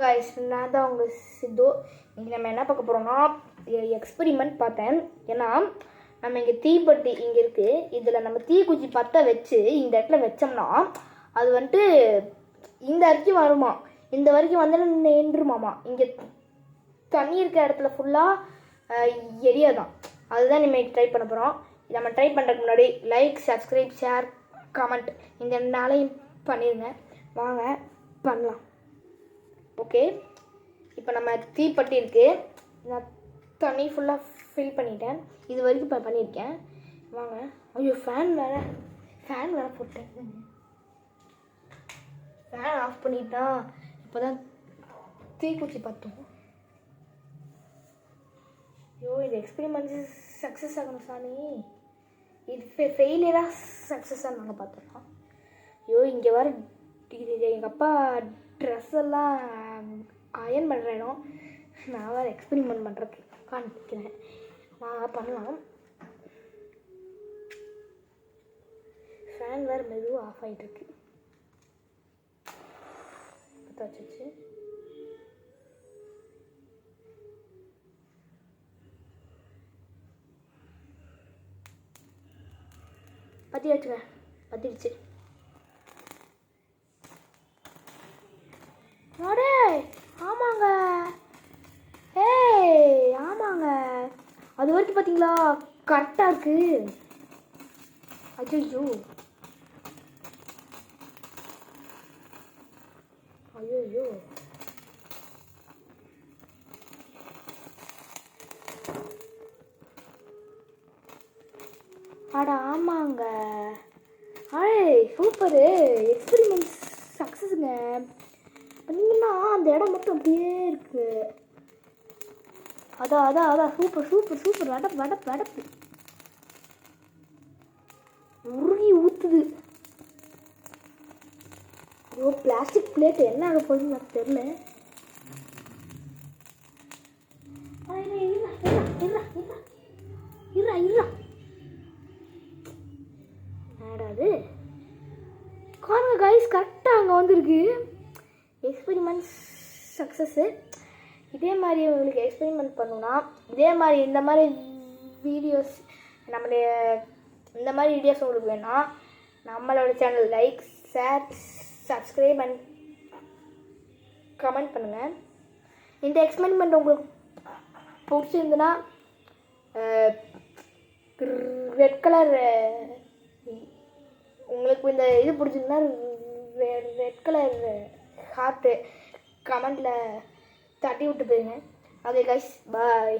Guys நான் தான் உங்கள் சித்து. இங்கே நம்ம என்ன பார்க்க போகிறோம்னா எக்ஸ்பெரிமெண்ட் பார்த்தேன். ஏன்னா நம்ம இங்கே தீப்பெட்டி இங்கே இருக்குது. இதில் நம்ம தீக்குச்சி பற்ற வச்சு இந்த இடத்துல வச்சோம்னா அது வந்துட்டு இந்த வரைக்கும் வருமா, இந்த வரைக்கும் வந்து நின்றுமாமா. இங்கே தண்ணி இருக்க இடத்துல ஃபுல்லாக எரியாதான். அதுதான் நம்ம ட்ரை பண்ண போகிறோம். நம்ம ட்ரை பண்ணுறதுக்கு முன்னாடி லைக், சப்ஸ்கிரைப், ஷேர், கமெண்ட் இந்த நாளையும் பண்ணிடுங்க. வாங்க பண்ணலாம். ஓகே, இப்போ நம்ம தீப்பெட்டி இருக்குது. நான் தண்ணி ஃபுல்லாக ஃபில் பண்ணிட்டேன். இது வரைக்கும் இப்போ பண்ணியிருக்கேன். வாங்க. ஐயோ, ஃபேன் வேறு போட்டேன். ஃபேன் ஆஃப் பண்ணிட்டா இப்போ தான் தீக்குச்சி பார்த்தோம். ஐயோ, இது எக்ஸ்பெரிமெண்ட் சக்ஸஸ் ஆகணும் சாமி. இது ஃபெயிலியராக சக்ஸஸாக நாங்கள் பார்த்துருக்கோம். ஐயோ, இங்கே வர இது எங்கள் அப்பா ட்ரெஸ் எல்லாம் அயன் பண்ணுற இடம். நான் வேறு எக்ஸ்பெரிமெண்ட் பண்ணுறதுக்கு காண்பிக்கிறேன். பண்ணலாம். ஃபேன் வேறு மெதுவாக ஆஃப் ஆகிட்டுருக்கு. வச்சு பற்றி வச்சுங்க. பற்றிடுச்சு. அடே ஆமாங்க, ஆமாங்க, அது வரைக்கும் பார்த்தீங்களா கரெக்டாக இருக்குது. ஐயோ ஐயோ, அட ஆமாங்க. சூப்பரு, எக்ஸ்பெரிமெண்ட் சக்ஸஸுங்க. பார்த்தீங்கன்னா அந்த இடம் மட்டும் அப்படியே இருக்கு. அதான் சூப்பர் சூப்பர் சூப்பர். வடப்பு உருகி ஊற்றுது. ஐயோ, பிளாஸ்டிக் பிளேட் என்ன ஆக போகுதுன்னு எனக்கு தெரியல. அது காருங்க கைஸ், கரெக்டாக அங்கே வந்துருக்கு. Experiment success. இதே மாதிரி உங்களுக்கு எக்ஸ்பெரிமெண்ட் பண்ணணுன்னா இதே மாதிரி இந்த மாதிரி வீடியோஸ் இந்த மாதிரி வீடியோஸ் உங்களுக்கு வேணும்னா நம்மளோட channel like, share, subscribe and comment பண்ணுங்கள். இந்த எக்ஸ்பெரிமெண்ட் உங்களுக்கு பிடிச்சிருந்துன்னா ரெட் கலர், உங்களுக்கு இந்த இது பிடிச்சிருந்தா ரெட் கலர் ஹார்ட்டு கமெண்டில் தட்டி விட்டு போயிருங்க. ஓகே கைஸ், பாய்.